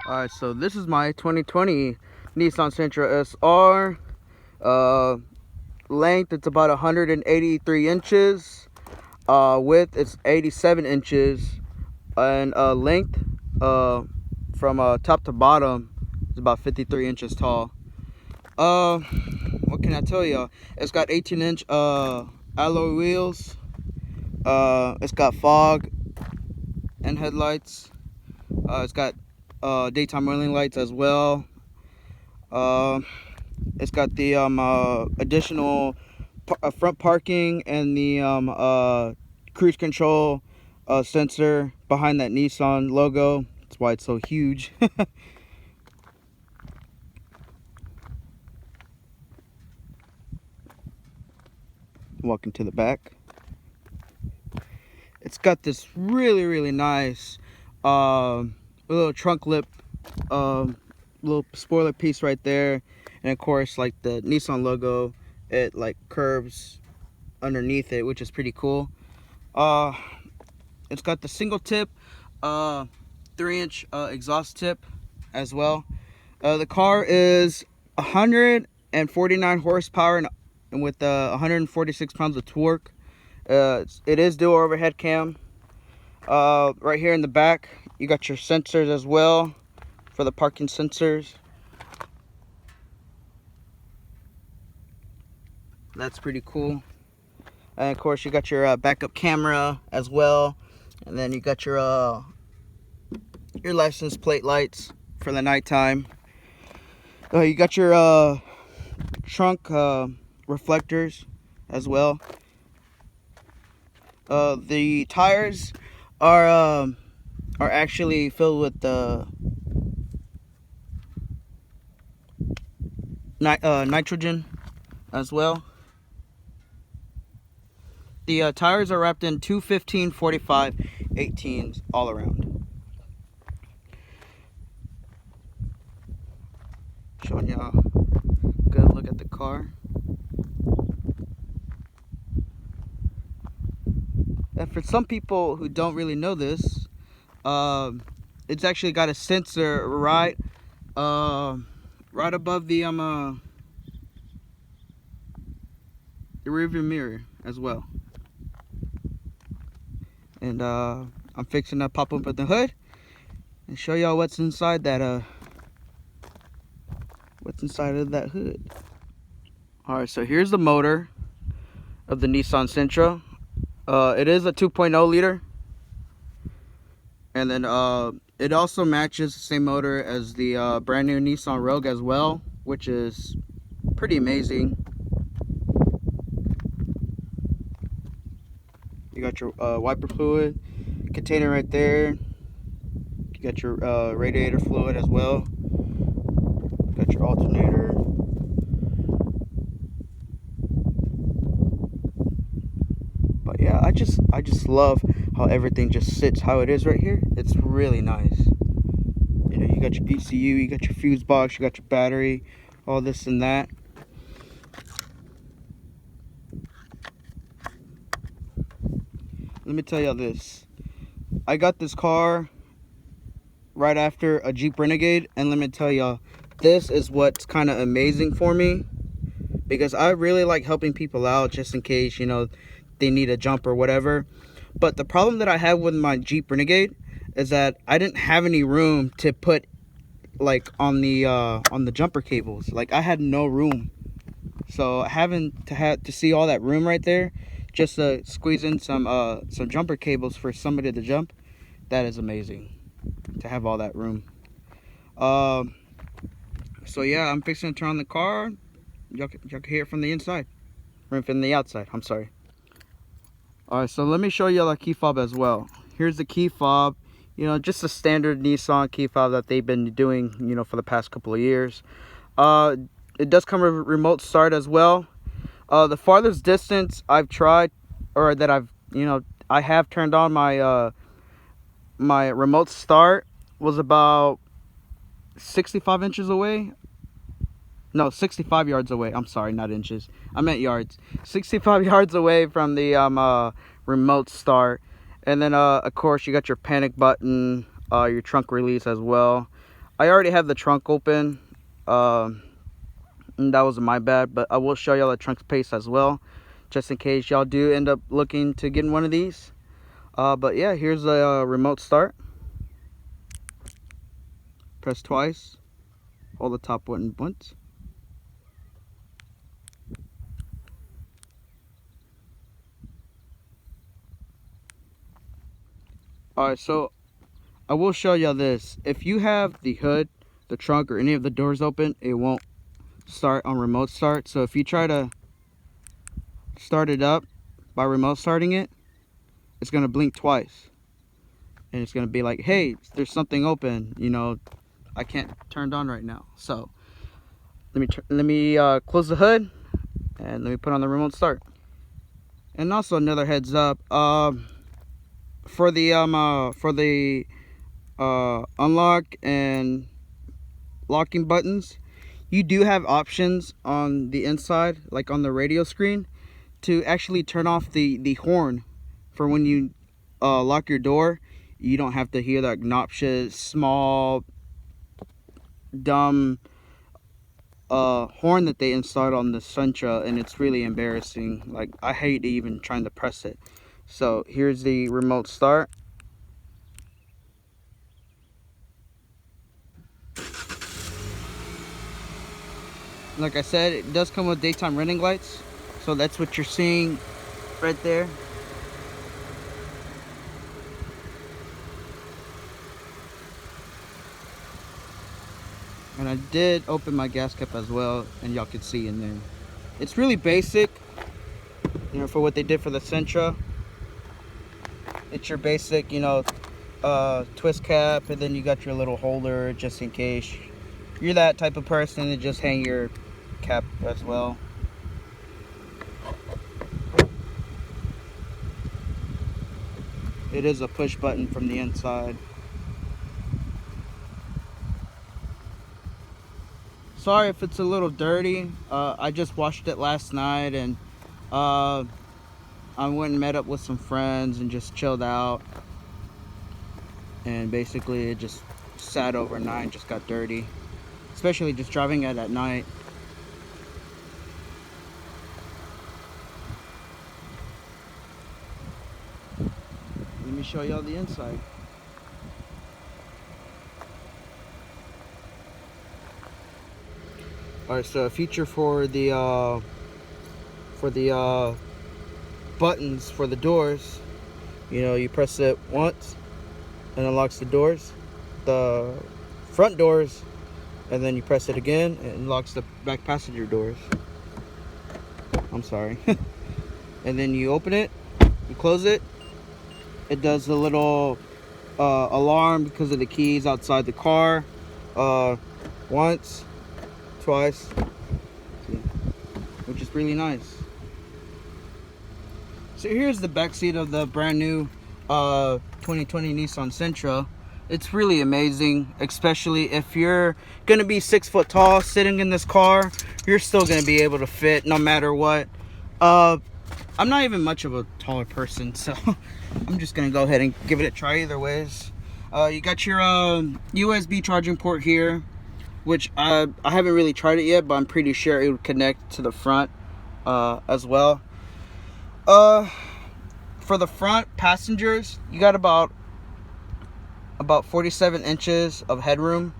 Alright, so this is my 2020 Nissan Sentra SR. Length, it's about 183 inches. Width, it's 87 inches. And length, from top to bottom, is about 53 inches tall. What can I tell y'all? It's got 18-inch alloy wheels. It's got fog and headlights. It's got daytime running lights as well. It's got the additional front parking and the cruise control sensor behind that Nissan logo. That's why it's so huge. Walking to the back. It's got this really nice little trunk lip, little spoiler piece right there, and of course, like the Nissan logo, it like curves underneath it, which is pretty cool. It's got the single tip 3-inch exhaust tip as well. The car is 149 horsepower and with 146 pounds of torque. It is dual overhead cam. Right here in the back, you got your sensors as well for the parking sensors. That's pretty cool. And of course, you got your backup camera as well, and then you got your license plate lights for the nighttime. You got your trunk reflectors as well. The tires are actually filled with nitrogen as well. The tires are wrapped in 215, 45, 18s all around. Showing y'all a good look at the car. And for some people who don't really know this, it's actually got a sensor right above the rearview mirror as well. And I'm fixing to pop open the hood and show y'all what's inside that of that hood. All right, so here's the motor of the Nissan Sentra. It is a 2.0 liter, and then it also matches the same motor as the brand new Nissan Rogue as well, which is pretty amazing. You got your wiper fluid container right there. You got your radiator fluid as well. You got your alternator. But yeah, I just love how everything just sits how it is right here. It's really nice. You know, you got your ECU, you got your fuse box, you got your battery, all this and that. Let me tell y'all this. I got this car right after a Jeep Renegade, and let me tell y'all, this is what's kind of amazing for me, because I really like helping people out just in case, you know, they need a jump or whatever. But the problem that I have with my Jeep Renegade is that I didn't have any room to put like on the jumper cables. Like, I had no room, so having to see all that room right there just to squeeze in some jumper cables for somebody to jump, that is amazing to have all that room. So yeah, I'm fixing to turn on the car. Y'all can hear it from the inside, or from the outside, I'm sorry. Alright, so let me show you the key fob as well. Here's the key fob. You know, just a standard Nissan key fob that they've been doing, you know, for the past couple of years. It does come with a remote start as well. The farthest distance I've tried, or that I have turned on my my remote start, was about 65 inches away. No, 65 yards away. I'm sorry, not inches. I meant yards. 65 yards away from the remote start. And then, of course, you got your panic button, your trunk release as well. I already have the trunk open, and that was my bad, but I will show y'all the trunk space as well, just in case y'all do end up looking to get one of these. But yeah, here's a remote start. Press twice, hold the top button once. Alright, so I will show y'all this. If you have the hood, the trunk, or any of the doors open, it won't start on remote start. So if you try to start it up by remote starting it, it's going to blink twice. And it's going to be like, hey, there's something open, you know, I can't turn it on right now. So let me close the hood and let me put on the remote start. And also another heads up, for the unlock and locking buttons, you do have options on the inside, like on the radio screen, to actually turn off the horn for when you lock your door. You don't have to hear that obnoxious, small, dumb horn that they installed on the Sentra, and it's really embarrassing. Like, I hate even trying to press it. So here's the remote start. Like I said, it does come with daytime running lights, so that's what you're seeing right there. And I did open my gas cap as well, and y'all can see in there. It's really basic, you know, for what they did for the Sentra. It's your basic, you know, twist cap, and then you got your little holder just in case you're that type of person to just hang your cap as well. It is a push button from the inside. Sorry if it's a little dirty. I just washed it last night, and I went and met up with some friends and just chilled out. And basically it just sat overnight, just got dirty. Especially just driving it at night. Let me show y'all the inside. Alright, so a feature for the buttons for the doors, you know, you press it once and unlocks the doors, the front doors, and then you press it again and it unlocks the back passenger doors. I'm sorry. And then you open it, you close it, it does the little alarm because of the keys outside the car, once, twice, which is really nice. So here's the back seat of the brand new 2020 Nissan Sentra. It's really amazing, especially if you're gonna be 6 foot tall sitting in this car. You're still gonna be able to fit no matter what. I'm not even much of a taller person, so I'm just gonna go ahead and give it a try either ways. You got your USB charging port here, which I haven't really tried it yet, but I'm pretty sure it would connect to the front as well. For the front passengers, you got about 47 inches of headroom,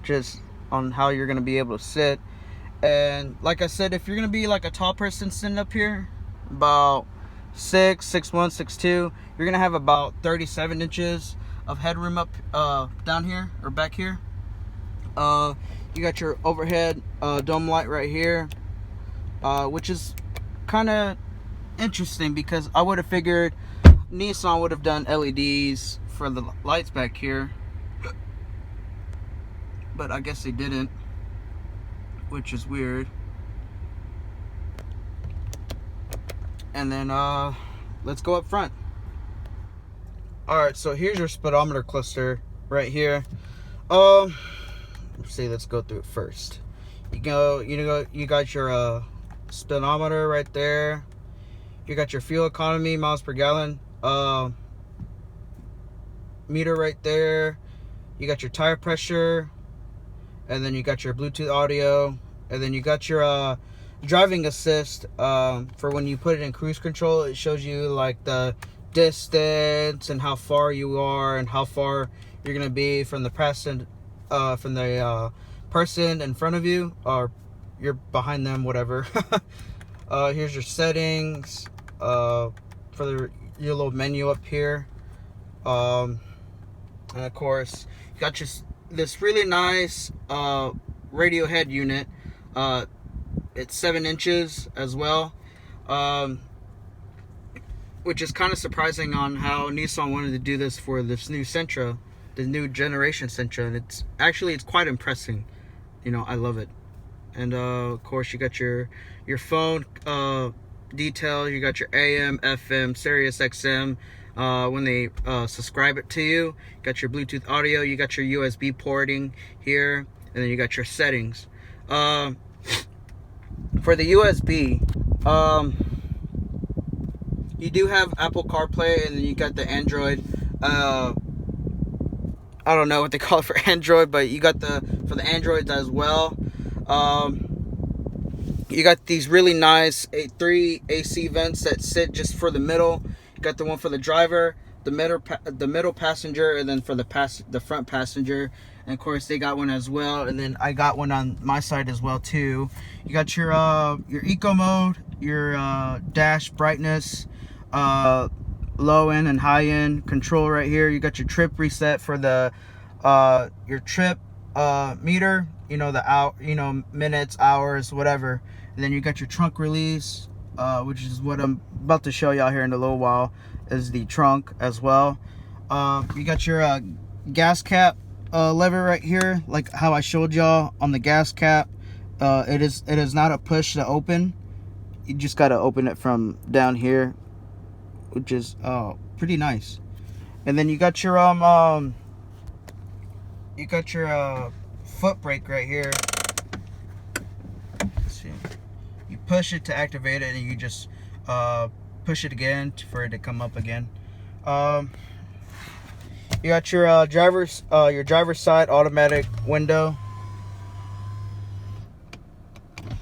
just on how you're gonna be able to sit. And like I said, if you're gonna be like a tall person sitting up here, about 6'1", 6'2", you're gonna have about 37 inches of headroom up down here or back here. You got your overhead dome light right here, which is kind of interesting because I would have figured Nissan would have done LEDs for the lights back here, but I guess they didn't, which is weird. And then let's go up front. Alright, so here's your speedometer cluster right here. Let's see, let's go through it first. You got your speedometer right there. You got your fuel economy, miles per gallon meter right there. You got your tire pressure, and then you got your Bluetooth audio, and then you got your driving assist for when you put it in cruise control. It shows you like the distance and how far you are and how far you're gonna be from the person in front of you, or you're behind them, whatever. Here's your settings for your little menu up here, and of course you got this really nice radio head unit. It's 7 inches as well, which is kind of surprising on how Nissan wanted to do this for this new Sentra, the new generation Sentra, and it's quite impressive. You know, I love it. And of course you got your phone detail. You got your AM, FM, Sirius XM when they subscribe it to you. You got your Bluetooth audio. You got your USB porting here, and then you got your settings. For the USB, you do have Apple CarPlay, and then you got the Android. I don't know what they call it for Android, but you got for the Androids as well. You got these really nice 3 AC vents that sit just for the middle. You got the one for the driver, the middle passenger, and then for the front passenger. And of course they got one as well, and then I got one on my side as well too. You got your eco mode, your dash brightness, low end and high end control right here. You got your trip reset for the your trip meter, you know, minutes, hours, whatever. And then you got your trunk release, which is what I'm about to show y'all here in a little while, is the trunk as well. You got your gas cap lever right here, like how I showed y'all on the gas cap. It is not a push to open. You just got to open it from down here, which is pretty nice. And then you got your foot brake right here. Let's see. You push it to activate it, and you just push it again for it to come up again. You got your driver's side automatic window.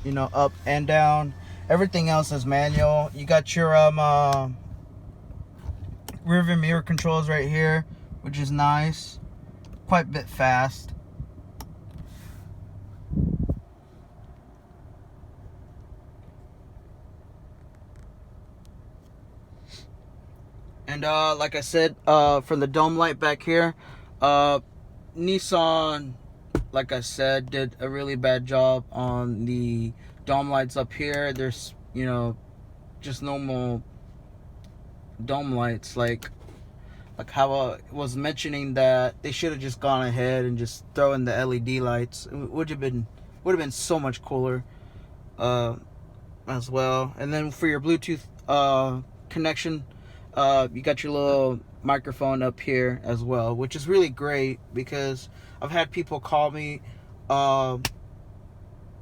You know, up and down. Everything else is manual. You got your rear view mirror controls right here, which is nice. Quite a bit fast. And like I said, for the dome light back here, Nissan, like I said, did a really bad job on the dome lights up here. There's, you know, just normal dome lights, like how I was mentioning that they should have just gone ahead and just throw in the LED lights. It would have been so much cooler as well. And then for your Bluetooth connection, you got your little microphone up here as well, which is really great, because I've had people call me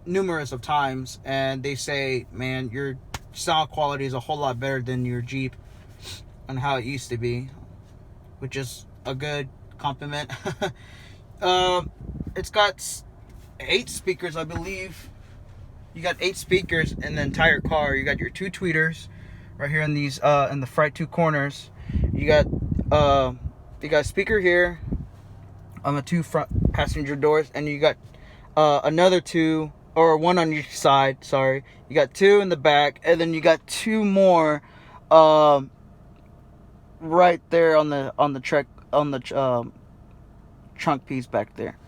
numerous of times, and they say, man, your sound quality is a whole lot better than your Jeep and how it used to be, which is a good compliment. It's got 8 speakers, I believe. You got 8 speakers in the entire car. You got your 2 tweeters right here in these in the front 2 corners. You got a speaker here on the 2 front passenger doors, and you got another 2, or 1 on each side, sorry. You got 2 in the back, and then you got 2 more right there on the trunk piece back there.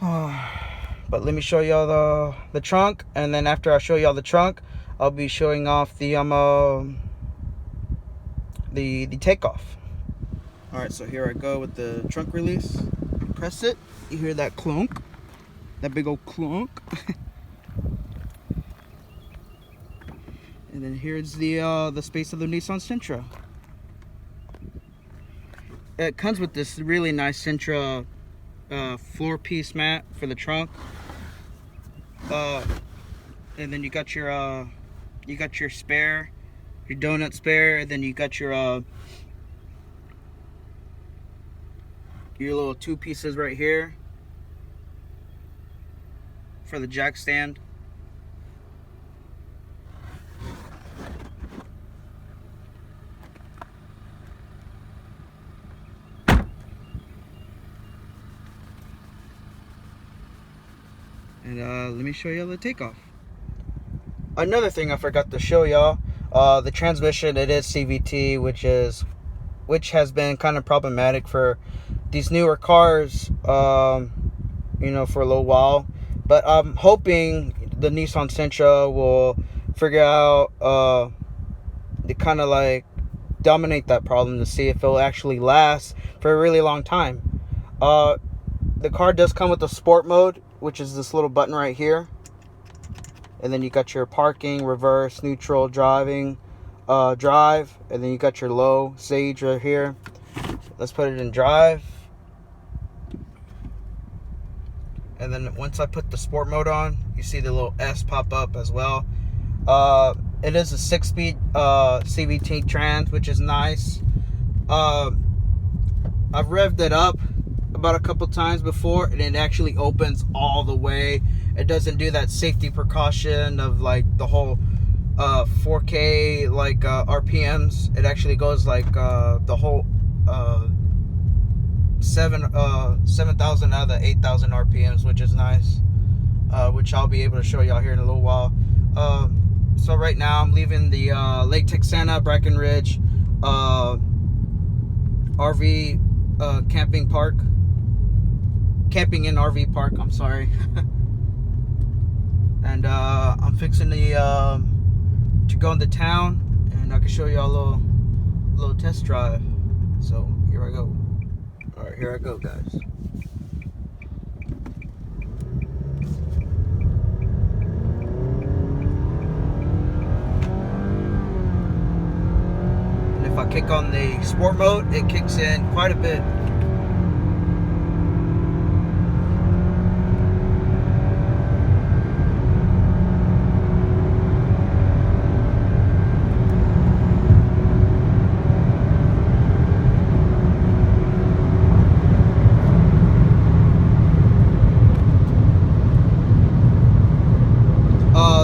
But let me show y'all the trunk, and then after I show y'all the trunk, I'll be showing off the takeoff. All right, so here I go with the trunk release. Press it, you hear that clunk, that big old clunk. And then here's the space of the Nissan Sentra. It comes with this really nice Sentra floor piece mat for the trunk. And then you got your spare, your donut spare, and then you got your little 2 pieces right here. for the jack stand. And let me show you the takeoff. Another thing I forgot to show y'all, the transmission, it is CVT, which has been kind of problematic for these newer cars, you know, for a little while. But I'm hoping the Nissan Sentra will figure out to kind of like dominate that problem, to see if it'll actually last for a really long time. The car does come with a sport mode, which is this little button right here. And then you got your parking, reverse, neutral, driving, drive. And then you got your low stage right here. Let's put it in drive. And then once I put the sport mode on, you see the little S pop up as well. It is a 6-speed CVT trans, which is nice. I've revved it up about a couple times before, and it actually opens all the way. It doesn't do that safety precaution of like the whole 4K like RPMs. It actually goes like the whole 7,000 out of the 8,000 RPMs, which is nice, which I'll be able to show y'all here in a little while. So right now I'm leaving the Lake Texana Breckenridge RV camping in RV park, I'm sorry. And I'm fixing to go into town, and I can show you all a little test drive. So here I go. All right, here I go, guys. And if I kick on the sport mode, it kicks in quite a bit.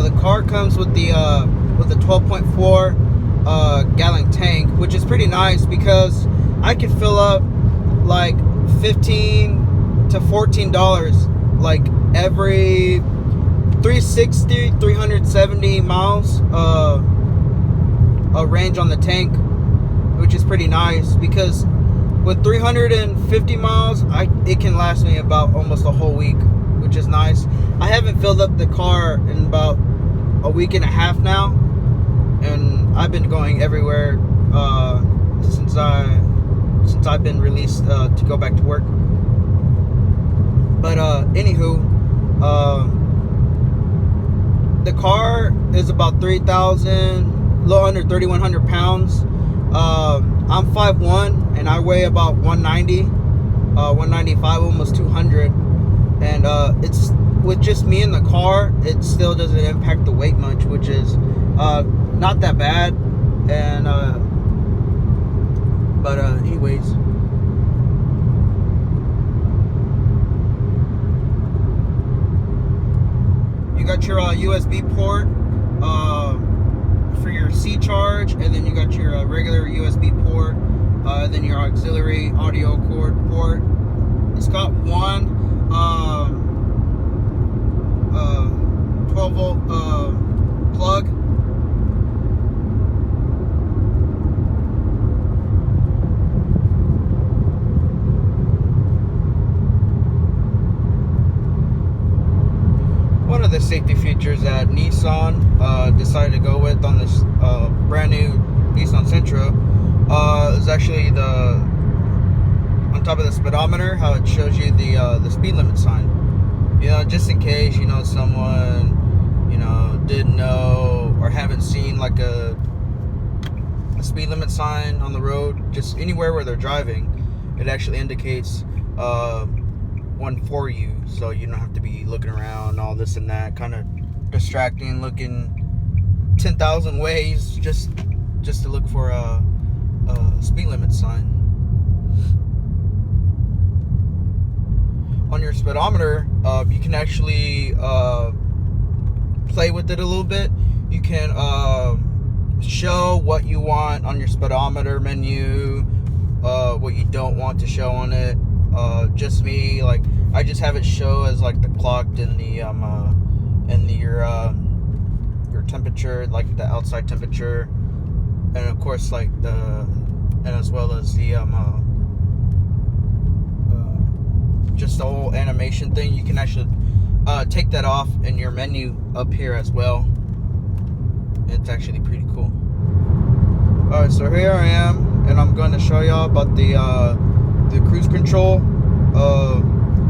The car comes with the 12.4 gallon tank, which is pretty nice because I can fill up like $15 to $14 like every 370 miles a range on the tank, which is pretty nice because with 350 miles it can last me about almost a whole week, which is nice. I haven't filled up the car in about a week and a half now, and I've been going everywhere since I've been released to go back to work. But anywho, the car is about 3,000, a little under 3,100 pounds. I'm 5'1", and I weigh about 190, 195, almost 200. And it's with just me in the car, it still doesn't impact the weight much, which is not that bad. And but anyways, you got your USB port for your C charge, and then you got your regular USB port, then your auxiliary audio cord port. It's got one 12-volt plug. One of the safety features that Nissan decided to go with on this brand new Nissan Sentra is actually on top of the speedometer, how it shows you the speed limit sign. You know, just in case, you know, someone, you know, didn't know or haven't seen like a speed limit sign on the road, just anywhere where they're driving, it actually indicates one for you, so you don't have to be looking around, all this and that, kind of distracting, looking 10,000 ways just to look for a speed limit sign. On your speedometer, you can actually play with it a little bit. You can show what you want on your speedometer menu, what you don't want to show on it. Just me, like, I just have it show as like the clocked in the your temperature, like the outside temperature, and of course like and as well as the just the whole animation thing. You can actually take that off in your menu up here as well. It's actually pretty cool. Alright, so here I am, and I'm going to show y'all about the cruise control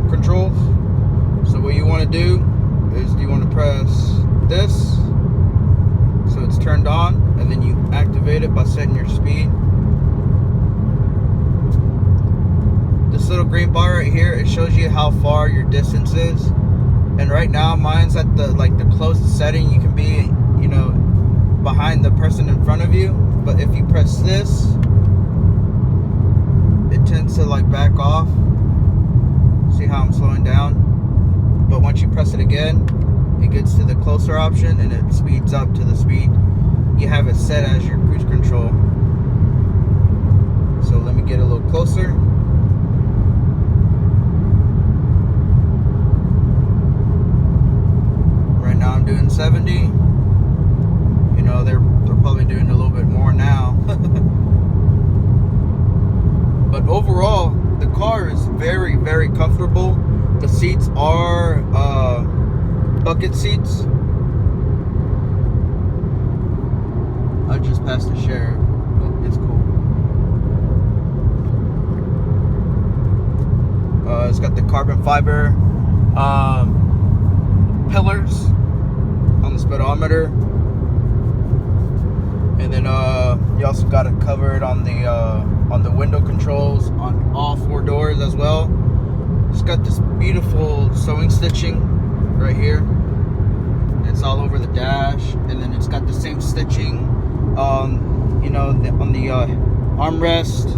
controls. So what you want to do is you want to press this so it's turned on, and then you activate it by setting your speed. This little green bar right here, it shows you how far your distance is, and right now mine's at the closest setting you can be, you know, behind the person in front of you. But if you press this, it tends to like back off. See how I'm slowing down? But once you press it again, it gets to the closer option and it speeds up to the speed you have it set as your cruise control. So let me get a little closer. Right now I'm doing 70. You know, they're probably doing a little bit more now. But overall, the car is very, very comfortable. The seats are bucket seats. I just passed the sheriff, but it's cool. It's got the carbon fiber pillars on the speedometer, and then you also got it covered on the window controls on all four doors as well. It's got this beautiful sewing stitching right here. It's all over the dash, and then it's got the same stitching, you know, on the armrest,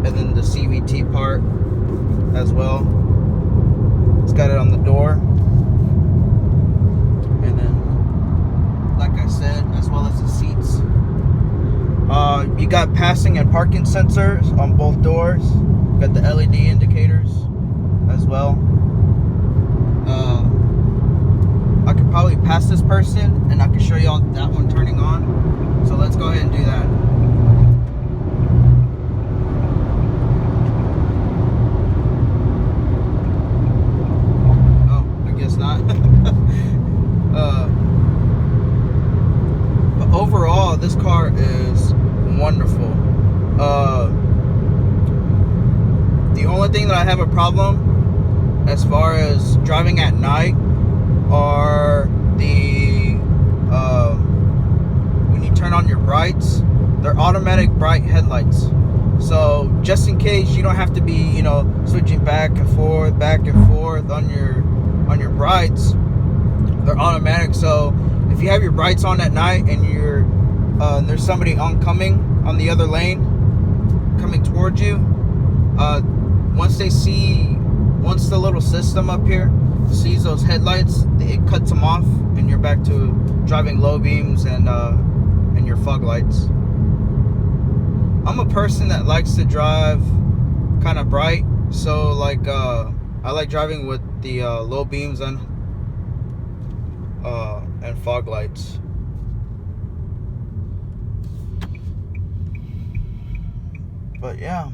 and then the CVT part as well. It's got it on the door, and then, like I said, as well as the seats. You got passing and parking sensors on both doors. Got the LED indicators as well. I could probably pass this person and I can show y'all that one turning on. So let's go ahead and do that. Oh, I guess not. But overall, this car is wonderful. The only thing that I have a problem as far as driving at night are when you turn on your brights, they're automatic bright headlights. So just in case you don't have to be, you know, switching back and forth on your brights, they're automatic. So if you have your brights on at night and there's somebody oncoming on the other lane coming towards you, once the little system up here sees those headlights, it cuts them off, and you're back to driving low beams and your fog lights. I'm a person that likes to drive kind of bright, so like I like driving with the low beams and fog lights. But yeah.